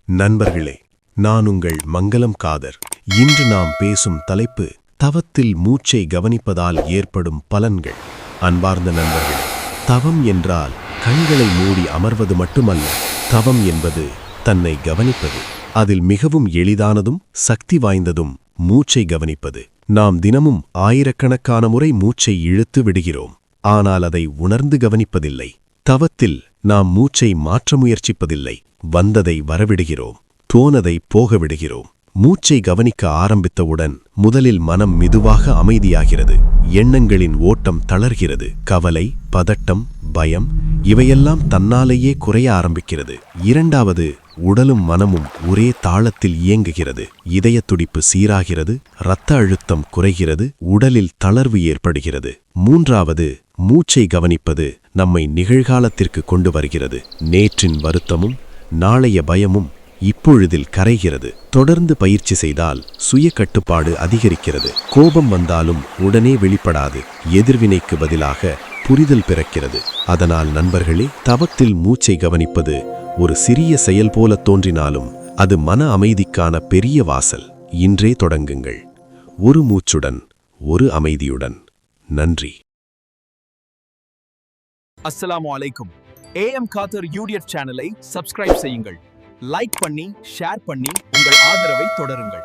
நண்பர்களே, நான் உங்கள் மங்களம் காதர். இன்று நாம் பேசும் தலைப்பு தவத்தில் மூச்சை கவனிப்பதால் ஏற்படும் பலன்கள். அன்பார்ந்த நண்பர்களே, தவம் என்றால் கண்களை மூடி அமர்வது மட்டுமல்ல. தவம் என்பது தன்னை கவனிப்பது. அதில் மிகவும் எளிதானதும் சக்தி வாய்ந்ததும் மூச்சை கவனிப்பது. நாம் தினமும் ஆயிரக்கணக்கான முறை மூச்சை இழுத்து விடுகிறோம், ஆனால் அதை உணர்ந்து கவனிப்பதில்லை. தவத்தில் நாம் மூச்சை மாற்ற முயற்சிப்பதில்லை. வந்ததை வரவிடுகிறோம், தோனதை போக விடுகிறோம். மூச்சை கவனிக்க ஆரம்பித்தவுடன் முதலில் மனம் மெதுவாக அமைதியாகிறது. எண்ணங்களின் ஓட்டம் தளர்கிறது. கவலை, பதட்டம், பயம் இவையெல்லாம் தன்னாலேயே குறைய ஆரம்பிக்கிறது. இரண்டாவது, உடலும் மனமும் ஒரே தாளத்தில் இயங்குகிறது. இதய துடிப்பு சீராகிறது, இரத்த அழுத்தம் குறைகிறது, உடலில் தளர்வு ஏற்படுகிறது. மூன்றாவது, மூச்சை கவனிப்பது நம்மை நிகழ்காலத்திற்கு கொண்டு வருகிறது. நேற்றின் வருத்தமும் நாளைய பயமும் இப்பொழுதில் கரைகிறது. தொடர்ந்து பயிற்சி செய்தால் சுய கட்டுப்பாடு அதிகரிக்கிறது. கோபம் வந்தாலும் உடனே வெளிப்படாது. எதிர்வினைக்கு பதிலாக புரிதல் பிறக்கிறது. அதனால் நண்பர்களே, தவத்தில் மூச்சை கவனிப்பது ஒரு சிறிய செயல் போல தோன்றினாலும் அது மன அமைதிக்கான பெரிய வாசல். இன்றே தொடங்குங்கள், ஒரு மூச்சுடன், ஒரு அமைதியுடன். நன்றி. அஸ்ஸலாமு அலைக்கும். ஏஎம் காதர் யூடியூப் சேனலை சப்ஸ்கிரைப் செய்யுங்கள். லைக் பண்ணி ஷேர் பண்ணி உங்கள் ஆதரவை தொடருங்கள்.